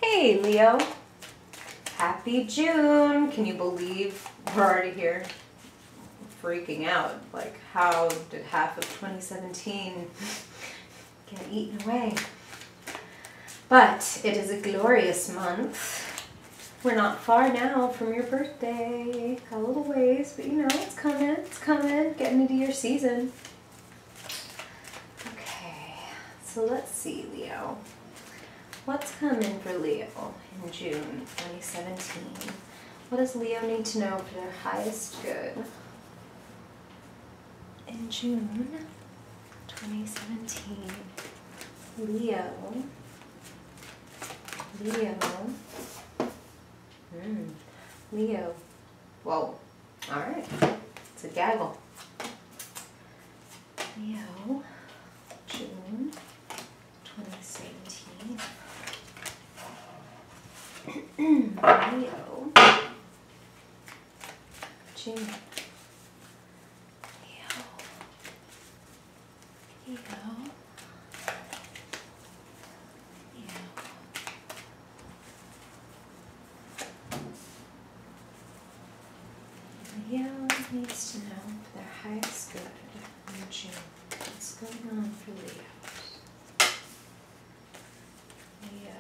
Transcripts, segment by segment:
Hey Leo, happy June. Can you believe we're already here? I'm freaking out. Like, how did half of 2017 get eaten away? But it is a glorious month. We're not far now from your birthday. Got a little ways, but you know, it's coming, getting into your season. Okay, so let's see, Leo. What's coming for Leo in June 2017? What does Leo need to know for their highest good in June 2017? Leo. Leo. Whoa. Alright. It's a gaggle. Leo. June 2017. Leo. June. Leo. Leo needs to know their highest good in June. What's going on for Leos? Leo.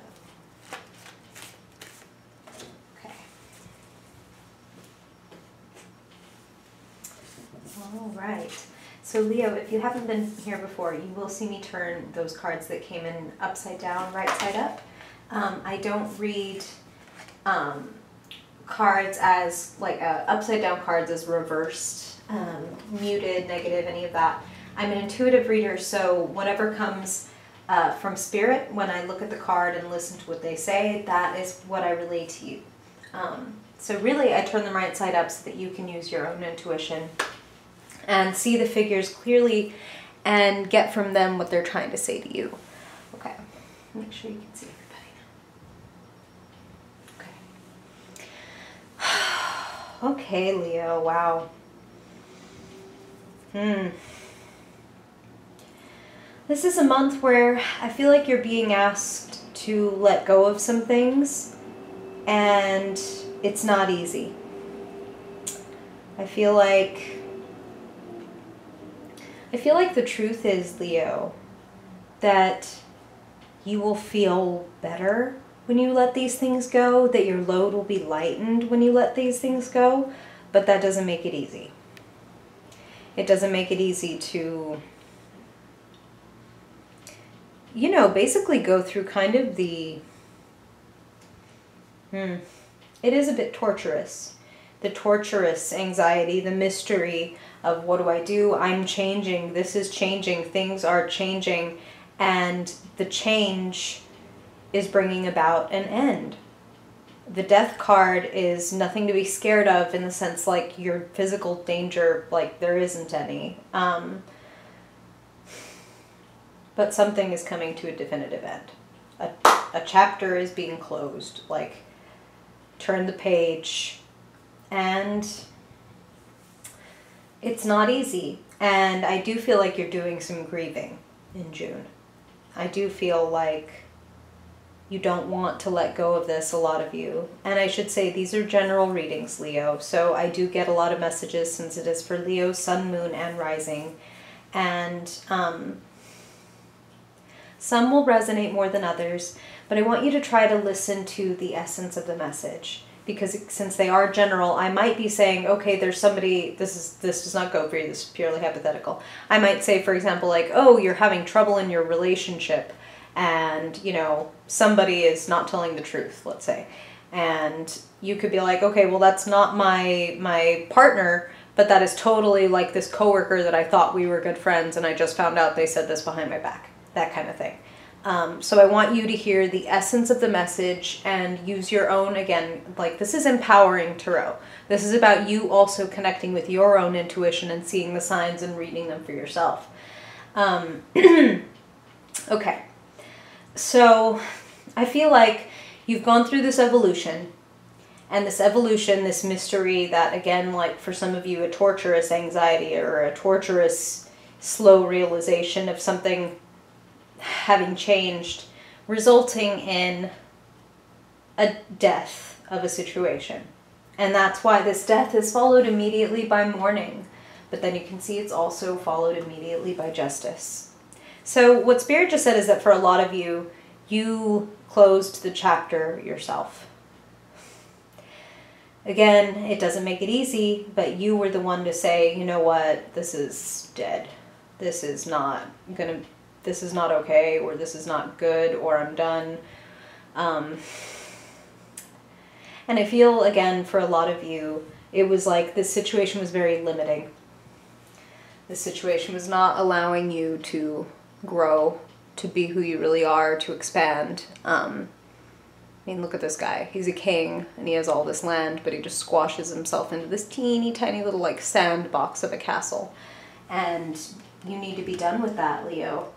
Okay. All right. So Leo, if you haven't been here before, you will see me turn those cards that came in upside down, right side up. I don't read cards as like upside down cards as reversed, muted, negative, any of that. I'm an intuitive reader, so whatever comes from spirit when I look at the card and listen to what they say, that is what I relay to you. So really I turn them right side up so that you can use your own intuition and see the figures clearly and get from them what they're trying to say to you. Okay, make sure you can see everybody now. Okay. Okay, Leo, wow. This is a month where I feel like you're being asked to let go of some things, and it's not easy. I feel like the truth is, Leo, that you will feel better when you let these things go, that your load will be lightened when you let these things go, but that doesn't make it easy. It doesn't make it easy to, you know, basically go through kind of the, it is a bit torturous. The torturous anxiety, the mystery of what do I do? I'm changing, this is changing, things are changing, and the change is bringing about an end. The death card is nothing to be scared of in the sense like your physical danger, like there isn't any. But something is coming to a definitive end. A chapter is being closed, like turn the page, and it's not easy. And I do feel like you're doing some grieving in June. I do feel like you don't want to let go of this, a lot of you. And I should say these are general readings, Leo. So I do get a lot of messages since it is for Leo, Sun, Moon, and Rising. And some will resonate more than others, but I want you to try to listen to the essence of the message. Because since they are general, I might be saying, okay, there's somebody, this does not go for you, this is purely hypothetical. I might say, for example, like, oh, you're having trouble in your relationship, and, you know, somebody is not telling the truth, let's say. And you could be like, okay, well, that's not my partner, but that is totally like this coworker that I thought we were good friends, and I just found out they said this behind my back, that kind of thing. So I want you to hear the essence of the message and use your own, again, like this is empowering tarot. This is about you also connecting with your own intuition and seeing the signs and reading them for yourself. Okay, so I feel like you've gone through this evolution, and this evolution, this mystery that, again, like for some of you, a torturous anxiety or a torturous slow realization of something having changed, resulting in a death of a situation. And that's why this death is followed immediately by mourning. But then you can see it's also followed immediately by justice. So what Spirit just said is that for a lot of you, you closed the chapter yourself. Again, it doesn't make it easy, but you were the one to say, you know what, this is dead. This is not okay, or this is not good, or I'm done. And I feel, again, for a lot of you, it was like this situation was very limiting. This situation was not allowing you to grow, to be who you really are, to expand. I mean, look at this guy. He's a king, and he has all this land, but he just squashes himself into this teeny tiny little, like, sandbox of a castle. And you need to be done with that, Leo.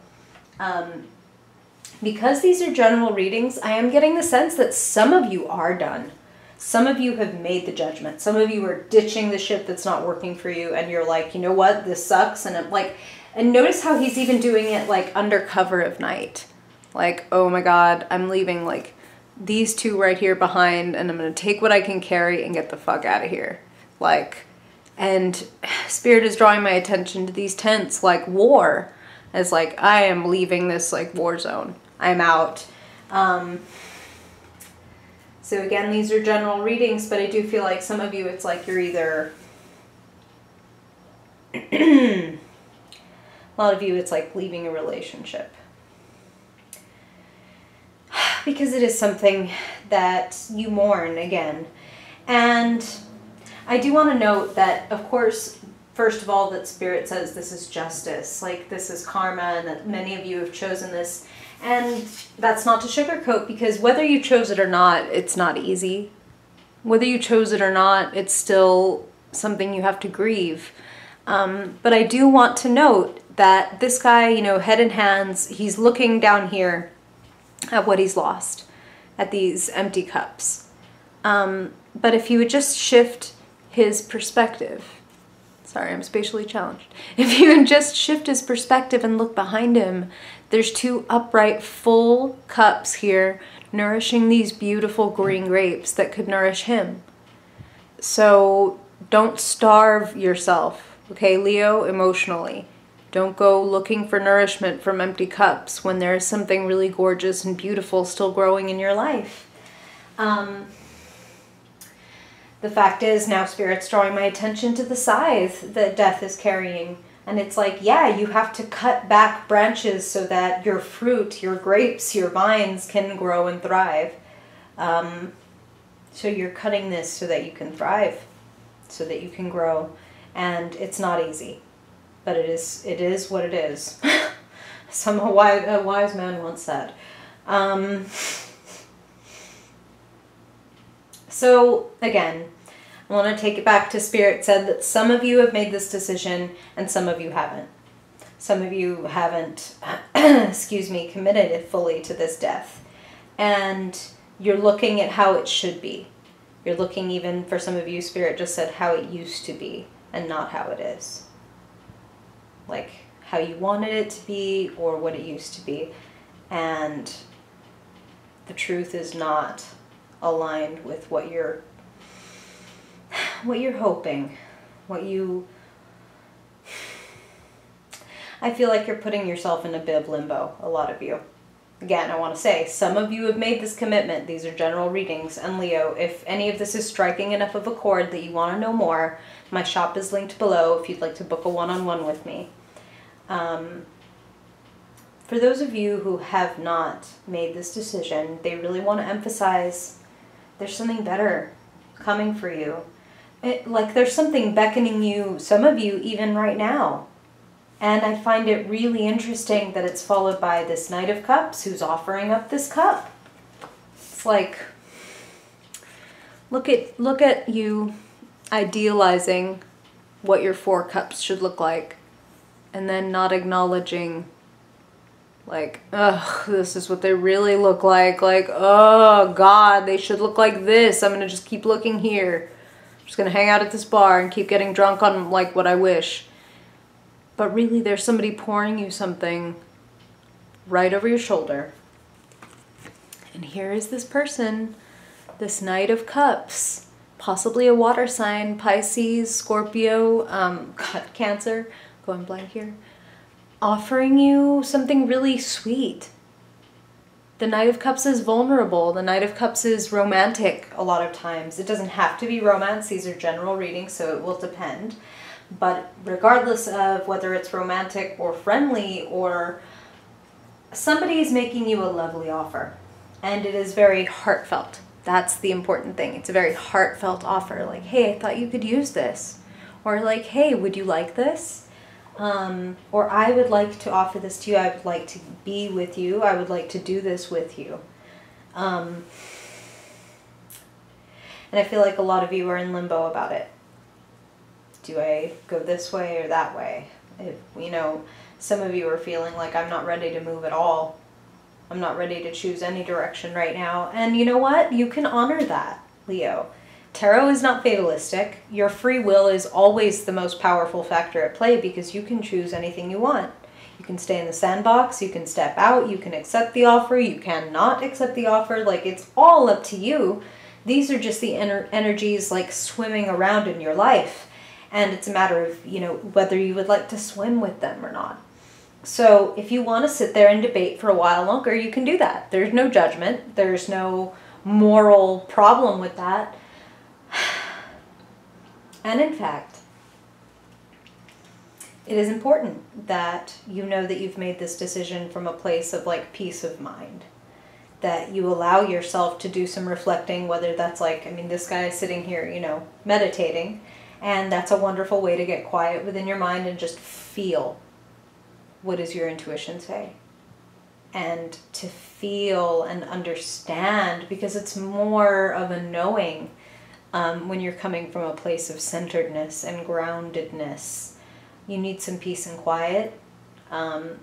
Because these are general readings, I am getting the sense that some of you are done. Some of you have made the judgment. Some of you are ditching the shit that's not working for you, and you're like, you know what, this sucks. And I'm like, and notice how he's even doing it like under cover of night. Like, oh my God, I'm leaving like these two right here behind, and I'm gonna take what I can carry and get the fuck out of here. Like, and Spirit is drawing my attention to these tents, like war, as like, I am leaving this like war zone. I'm out. So again, these are general readings, but I do feel like some of you, it's like you're either, a lot of you, it's like leaving a relationship. Because it is something that you mourn again. And I do want to note that, of course, first of all, that Spirit says this is justice, like this is karma, and that many of you have chosen this. And that's not to sugarcoat, because whether you chose it or not, it's not easy. Whether you chose it or not, it's still something you have to grieve. But I do want to note that this guy, you know, head in hands, he's looking down here at what he's lost, at these empty cups. But if he would just shift his perspective, sorry, I'm spatially challenged. If he would just shift his perspective and look behind him, there's two upright, full cups here nourishing these beautiful green grapes that could nourish him. So don't starve yourself, okay, Leo, emotionally. Don't go looking for nourishment from empty cups when there is something really gorgeous and beautiful still growing in your life. The fact is, now Spirit's drawing my attention to the scythe that Death is carrying. And it's like, yeah, you have to cut back branches so that your fruit, your grapes, your vines can grow and thrive. So you're cutting this so that you can thrive, so that you can grow. And it's not easy, but it is what it is. A wise man once said. So again, I want to take it back to Spirit said that some of you have made this decision and some of you haven't. Some of you haven't, excuse me, committed it fully to this death. And you're looking at how it should be. You're looking, even for some of you, Spirit just said how it used to be and not how it is. Like how you wanted it to be or what it used to be. And the truth is not aligned with what you're hoping, I feel like you're putting yourself in a bit of limbo, a lot of you. Again, I want to say, some of you have made this commitment. These are general readings. And Leo, if any of this is striking enough of a chord that you want to know more, my shop is linked below if you'd like to book a one-on-one with me. For those of you who have not made this decision, they really want to emphasize there's something better coming for you. Like there's something beckoning you, some of you even right now. And I find it really interesting that it's followed by this Knight of Cups who's offering up this cup. It's like, look at you idealizing what your 4 cups should look like, and then not acknowledging, like, ugh, this is what they really look like. Like, oh God, they should look like this. I'm gonna just keep looking here. I'm just gonna hang out at this bar and keep getting drunk on like what I wish. But really, there's somebody pouring you something right over your shoulder. And here is this person this Knight of Cups, possibly a water sign, Pisces, Scorpio, Cancer, going blank here, offering you something really sweet. The Knight of Cups is vulnerable. The Knight of Cups is romantic a lot of times. It doesn't have to be romance. These are general readings, so it will depend. But regardless of whether it's romantic or friendly, or somebody is making you a lovely offer, and it is very heartfelt. That's the important thing. It's a very heartfelt offer. Like, hey, I thought you could use this. Or like, hey, would you like this? Or I would like to offer this to you. I would like to be with you. I would like to do this with you. And I feel like a lot of you are in limbo about it. Do I go this way or that way? If, you know, some of you are feeling like I'm not ready to move at all. I'm not ready to choose any direction right now. And you know what? You can honor that, Leo. Tarot is not fatalistic. Your free will is always the most powerful factor at play because you can choose anything you want. You can stay in the sandbox, you can step out, you can accept the offer, you cannot accept the offer. Like, it's all up to you. These are just the energies like swimming around in your life. And it's a matter of, you know, whether you would like to swim with them or not. So if you want to sit there and debate for a while longer, you can do that. There's no judgment. There's no moral problem with that. And in fact, it is important that you know that you've made this decision from a place of like peace of mind. That you allow yourself to do some reflecting, whether that's like, I mean, this guy is sitting here, you know, meditating. And that's a wonderful way to get quiet within your mind and just feel. What does your intuition say? And to feel and understand, because it's more of a knowing when you're coming from a place of centeredness and groundedness. You need some peace and quiet.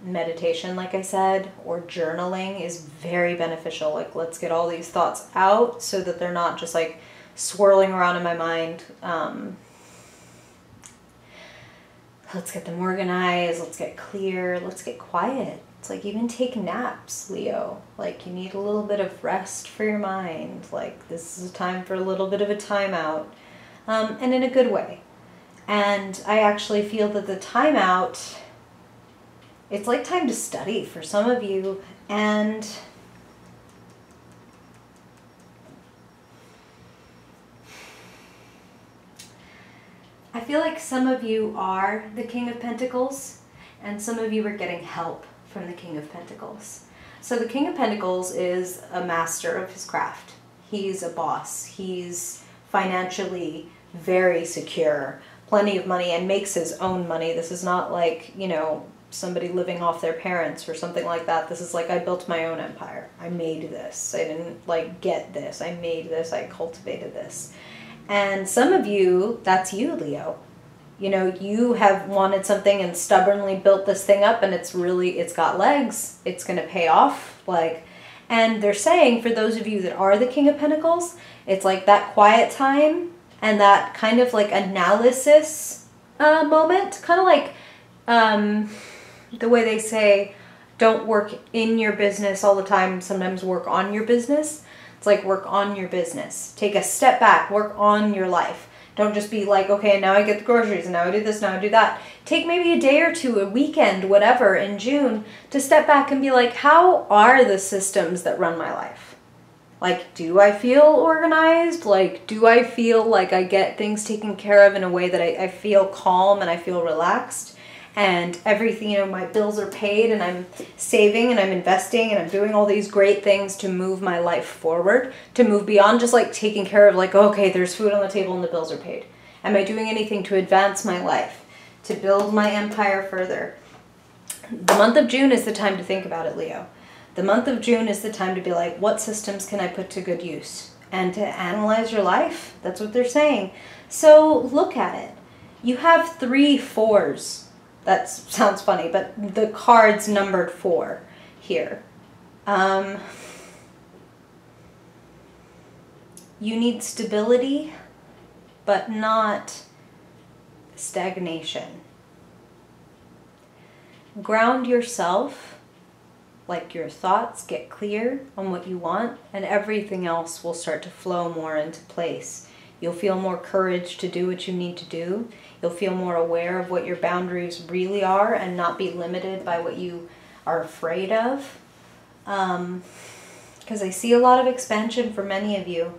Meditation, like I said, or journaling is very beneficial. Like, let's get all these thoughts out so that they're not just like swirling around in my mind. Let's get them organized, let's get clear, let's get quiet. It's like even take naps, Leo. Like, you need a little bit of rest for your mind. Like, this is a time for a little bit of a timeout, and in a good way. And I actually feel that the timeout, it's like time to study for some of you. And I feel like some of you are the King of Pentacles, and some of you are getting help from the King of Pentacles. So the King of Pentacles is a master of his craft. He's a boss. He's financially very secure, plenty of money, and makes his own money. This is not like, you know, somebody living off their parents or something like that. This is like, I built my own empire. I made this. I didn't like get this. I made this. I cultivated this. And some of you, that's you, Leo. You know, you have wanted something and stubbornly built this thing up, and it's got legs. It's going to pay off. Like, and they're saying for those of you that are the King of Pentacles, it's like that quiet time and that kind of like analysis moment. Kind of like the way they say, don't work in your business all the time. Sometimes work on your business. It's like, work on your business. Take a step back. Work on your life. Don't just be like, okay, now I get the groceries, and now I do this, now I do that. Take maybe a day or two, a weekend, whatever, in June, to step back and be like, how are the systems that run my life? Like, do I feel organized? Like, do I feel like I get things taken care of in a way that I feel calm and I feel relaxed? And everything, you know, my bills are paid, and I'm saving and I'm investing and I'm doing all these great things to move my life forward, to move beyond just like taking care of like, okay, there's food on the table and the bills are paid. Am I doing anything to advance my life, to build my empire further? The month of June is the time to think about it, Leo. The month of June is the time to be like, what systems can I put to good use? And to analyze your life. That's what they're saying. So look at it. You have 3 4s. That sounds funny, but the card's numbered 4 here. You need stability, but not stagnation. Ground yourself like your thoughts get clear on what you want, and everything else will start to flow more into place. You'll feel more courage to do what you need to do. You'll feel more aware of what your boundaries really are and not be limited by what you are afraid of. Because I see a lot of expansion for many of you.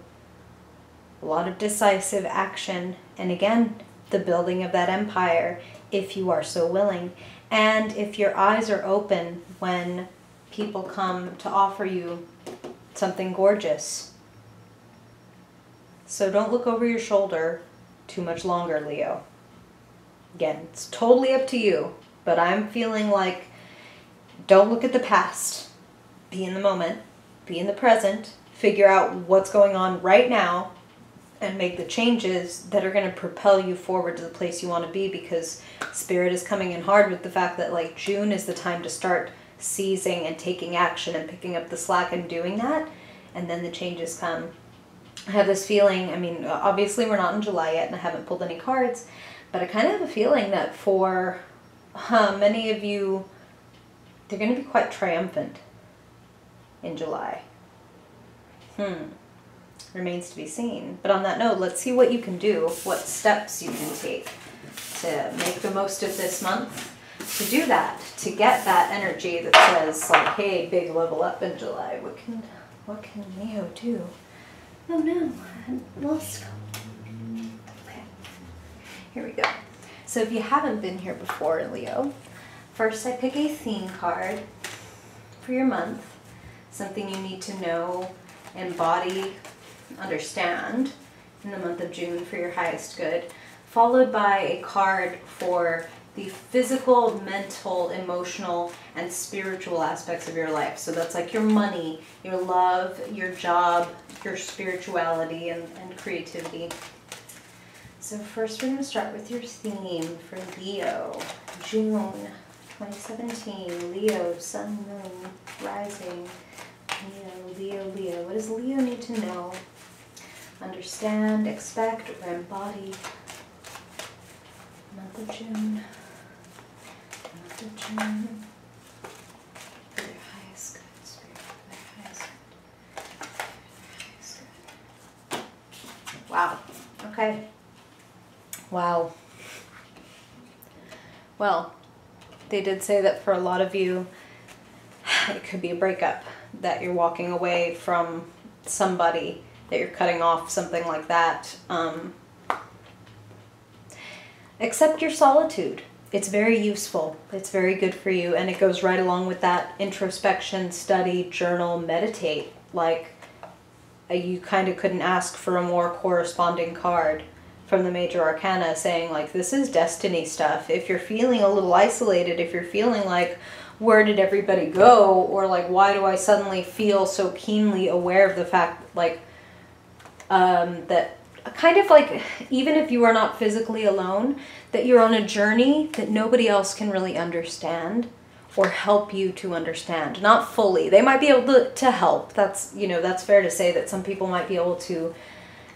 A lot of decisive action. And again, the building of that empire, if you are so willing. And if your eyes are open when people come to offer you something gorgeous. So don't look over your shoulder too much longer, Leo. Again, it's totally up to you, but I'm feeling like don't look at the past. Be in the moment, be in the present, figure out what's going on right now, and make the changes that are going to propel you forward to the place you want to be, because Spirit is coming in hard with the fact that like June is the time to start seizing and taking action and picking up the slack and doing that, and then the changes come. I have this feeling, I mean, obviously we're not in July yet and I haven't pulled any cards, but I kind of have a feeling that for many of you, they're going to be quite triumphant in July. Remains to be seen. But on that note, let's see what you can do, what steps you can take to make the most of this month, to do that, to get that energy that says like, hey, big level up in July. What can Leo do? Oh no, I lost. Okay, here we go. So if you haven't been here before, Leo, first I pick a theme card for your month, something you need to know, embody, understand in the month of June for your highest good, followed by a card for the physical, mental, emotional, and spiritual aspects of your life. So that's like your money, your love, your job, your spirituality, and creativity. So first we're going to start with your theme for Leo, June 2017, Leo, Sun, Moon, Rising, Leo. What does Leo need to know, understand, expect, or embody? Month of June. For their highest good, Spirit, for their highest good. Wow. Okay. Wow. Well, they did say that for a lot of you, it could be a breakup, that you're walking away from somebody, that you're cutting off, something like that. Accept your solitude. It's very useful. It's very good for you. And it goes right along with that introspection, study, journal, meditate. Like, you kind of couldn't ask for a more corresponding card from the major arcana saying, like, this is destiny stuff. If you're feeling a little isolated, if you're feeling like, where did everybody go? Or like, why do I suddenly feel so keenly aware of the fact, like, that kind of like, even if you are not physically alone, that you're on a journey that nobody else can really understand or help you to understand. Not fully. They might be able to help. That's, you know, that's fair to say that some people might be able to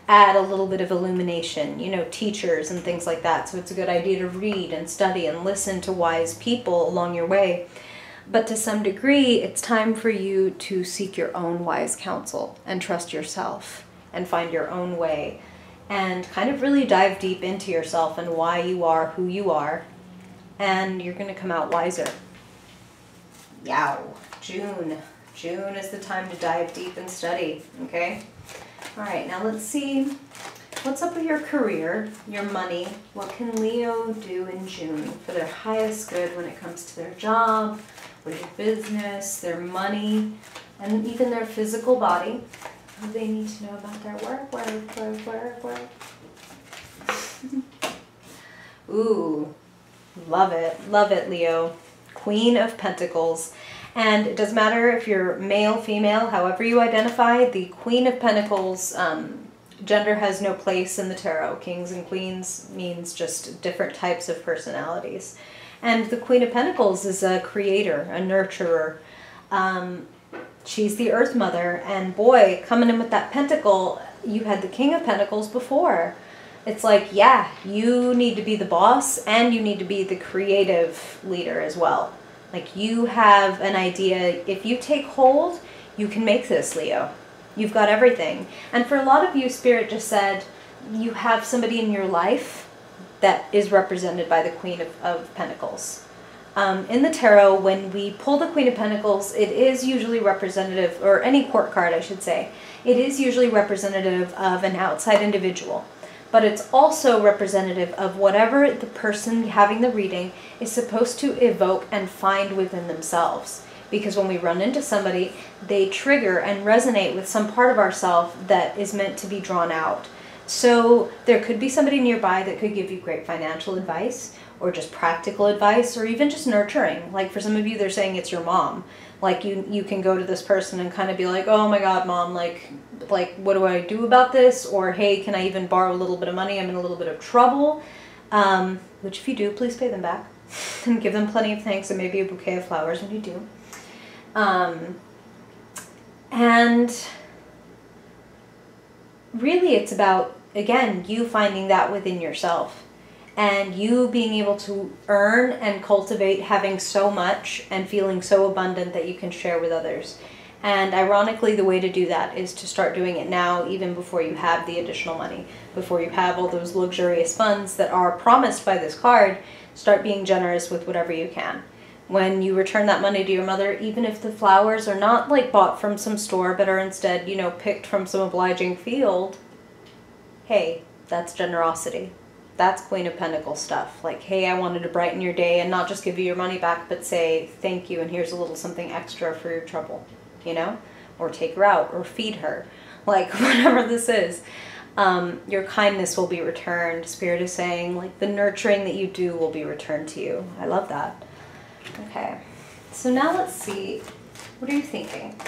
add a little bit of illumination, you know, teachers and things like that. So it's a good idea to read and study and listen to wise people along your way. But to some degree, it's time for you to seek your own wise counsel and trust yourself and find your own way and kind of really dive deep into yourself and why you are who you are, and you're going to come out wiser. Yow. June. June is the time to dive deep and study, okay? All right, now let's see what's up with your career, your money. What can Leo do in June for their highest good when it comes to their job, with their business, their money, and even their physical body? What do they need to know about their work? Ooh, love it, Leo. Queen of Pentacles. And it doesn't matter if you're male, female, however you identify, the Queen of Pentacles, gender has no place in the tarot. Kings and queens means just different types of personalities. And the Queen of Pentacles is a creator, a nurturer. She's the Earth Mother, and boy, coming in with that pentacle, you had the King of Pentacles before. It's like, yeah, you need to be the boss, and you need to be the creative leader as well. Like you have an idea. If you take hold, you can make this, Leo. You've got everything. And for a lot of you, Spirit just said, you have somebody in your life that is represented by the Queen of Pentacles. In the tarot, when we pull the Queen of Pentacles, it is usually representative, or any court card, I should say, it is usually representative of an outside individual. But it's also representative of whatever the person having the reading is supposed to evoke and find within themselves. Because when we run into somebody, they trigger and resonate with some part of ourselves that is meant to be drawn out. So there could be somebody nearby that could give you great financial advice, or just practical advice, or even just nurturing. Like for some of you, they're saying it's your mom. Like you can go to this person and kind of be like, oh my God, Mom, like what do I do about this? Or hey, can I even borrow a little bit of money? I'm in a little bit of trouble. Which if you do, please pay them back and give them plenty of thanks and maybe a bouquet of flowers when you do. And really it's about, again, you finding that within yourself. And you being able to earn and cultivate having so much and feeling so abundant that you can share with others. And ironically, the way to do that is to start doing it now, even before you have the additional money, before you have all those luxurious funds that are promised by this card. Start being generous with whatever you can. When you return that money to your mother, even if the flowers are not like bought from some store, but are instead, you know, picked from some obliging field, hey, that's generosity. That's Queen of Pentacles stuff. Like, hey, I wanted to brighten your day and not just give you your money back, but say thank you and here's a little something extra for your trouble, you know? Or take her out or feed her. Like, whatever this is. Your kindness will be returned. Spirit is saying, like, the nurturing that you do will be returned to you. I love that. Okay. So now let's see. What are you thinking?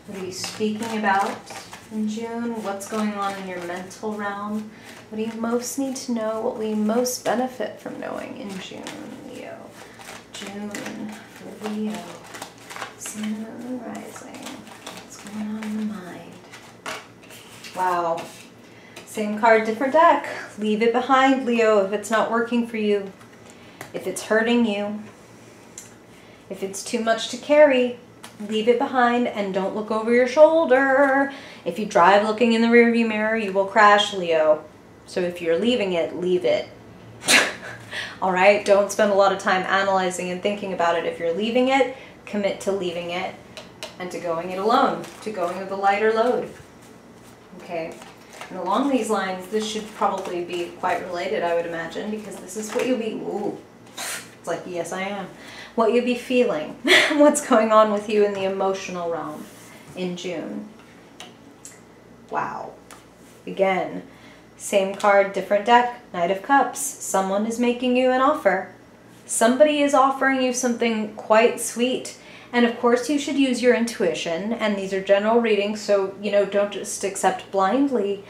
What are you speaking about in June? What's going on in your mental realm? What do you most need to know? What will you most benefit from knowing in June, Leo? June for Leo. Sun, Moon, Rising. What's going on in the mind? Wow. Same card, different deck. Leave it behind, Leo, if it's not working for you. If it's hurting you. If it's too much to carry, leave it behind and don't look over your shoulder. If you drive looking in the rearview mirror, you will crash, Leo. So if you're leaving it, leave it. All right? Don't spend a lot of time analyzing and thinking about it. If you're leaving it, commit to leaving it and to going it alone, to going with a lighter load. Okay? And along these lines, this should probably be quite related, I would imagine, because this is what you'll be, ooh, it's like, yes, I am. What you'll be feeling, what's going on with you in the emotional realm in June. Wow. Again, same card, different deck, Knight of Cups. Someone is making you an offer. Somebody is offering you something quite sweet. And of course you should use your intuition, and these are general readings, so, you know, don't just accept blindly.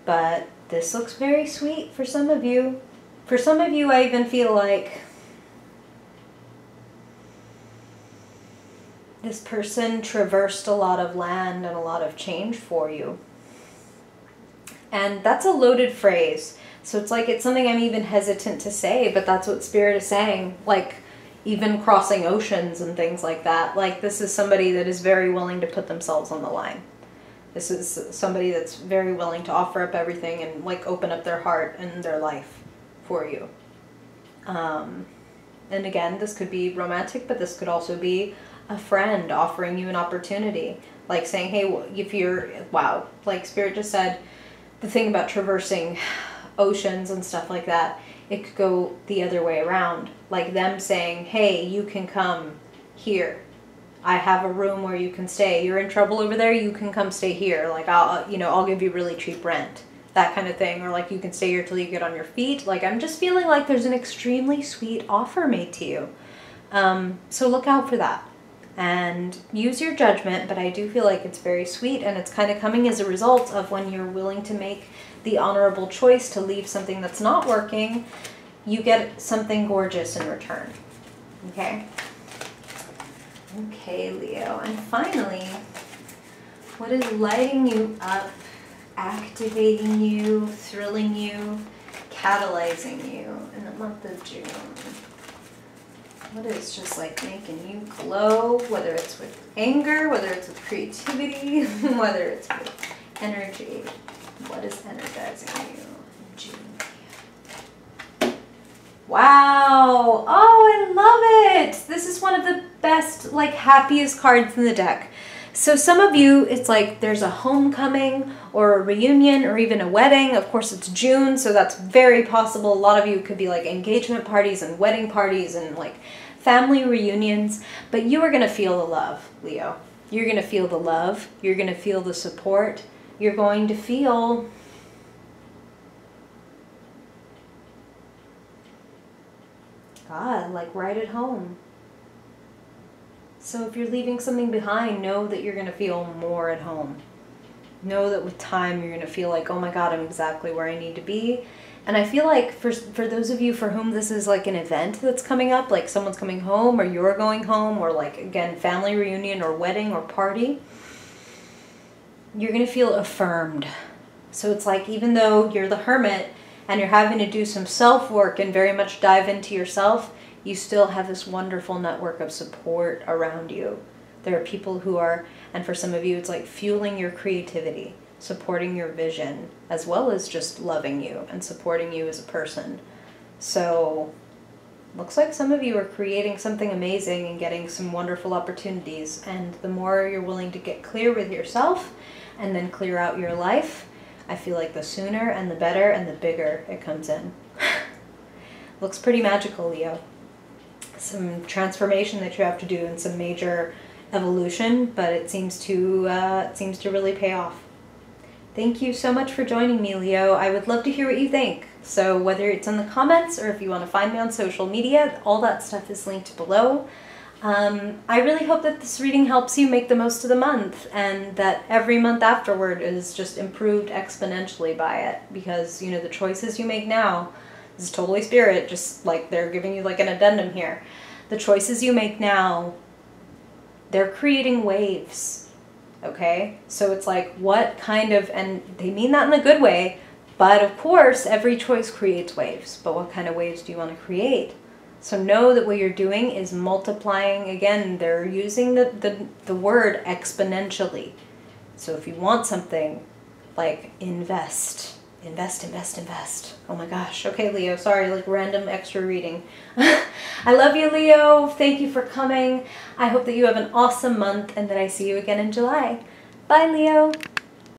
But this looks very sweet for some of you. For some of you, I even feel like this person traversed a lot of land and a lot of change for you. And that's a loaded phrase. So it's like, it's something I'm even hesitant to say, but that's what Spirit is saying. Like, even crossing oceans and things like that. Like, this is somebody that is very willing to put themselves on the line. This is somebody that's very willing to offer up everything and, like, open up their heart and their life for you. And again, this could be romantic, but this could also be a friend offering you an opportunity. Like saying, hey, if you're, wow, like Spirit just said, the thing about traversing oceans and stuff like that, it could go the other way around. Like them saying, hey, you can come here. I have a room where you can stay. You're in trouble over there, you can come stay here. Like, I'll give you really cheap rent. That kind of thing. Or like, you can stay here till you get on your feet. Like, I'm just feeling like there's an extremely sweet offer made to you. So look out for that. And use your judgment, but I do feel like it's very sweet, and it's kind of coming as a result of when you're willing to make the honorable choice to leave something that's not working, you get something gorgeous in return. Okay? Okay, Leo. And finally, what is lighting you up, activating you, thrilling you, catalyzing you in the month of June? What is just like making you glow, whether it's with anger, whether it's with creativity, whether it's with energy. What is energizing you in June? Wow. Oh, I love it. This is one of the best, like, happiest cards in the deck. So some of you, it's like there's a homecoming or a reunion or even a wedding. Of course, it's June, so that's very possible. A lot of you could be like engagement parties and wedding parties and like family reunions. But you are going to feel the love, Leo. You're going to feel the love. You're going to feel the support. You're going to feel... God, like right at home. So if you're leaving something behind, know that you're going to feel more at home. Know that with time, you're going to feel like, oh my God, I'm exactly where I need to be. And I feel like for those of you for whom this is like an event that's coming up, like someone's coming home or you're going home or like, again, family reunion or wedding or party, you're going to feel affirmed. So it's like, even though you're the hermit and you're having to do some self-work and very much dive into yourself, you still have this wonderful network of support around you. There are people who are, and for some of you, it's like fueling your creativity, supporting your vision, as well as just loving you and supporting you as a person. So, looks like some of you are creating something amazing and getting some wonderful opportunities. And the more you're willing to get clear with yourself and then clear out your life, I feel like the sooner and the better and the bigger it comes in. Looks pretty magical, Leo. Some transformation that you have to do and some major evolution, but it seems to really pay off. Thank you so much for joining me, Leo. I would love to hear what you think. So whether it's in the comments or if you want to find me on social media, all that stuff is linked below. I really hope that this reading helps you make the most of the month and that every month afterward is just improved exponentially by it, because, you know, the choices you make now, this is totally spirit, just like they're giving you like an addendum here. The choices you make now, they're creating waves, okay? So it's like, what kind of, and they mean that in a good way, but of course, every choice creates waves. But what kind of waves do you want to create? So know that what you're doing is multiplying. Again, they're using the word exponentially. So if you want something, like invest. Invest, invest, invest. Oh my gosh. Okay, Leo, sorry, like random extra reading. I love you, Leo. Thank you for coming. I hope that you have an awesome month and that I see you again in July. Bye, Leo.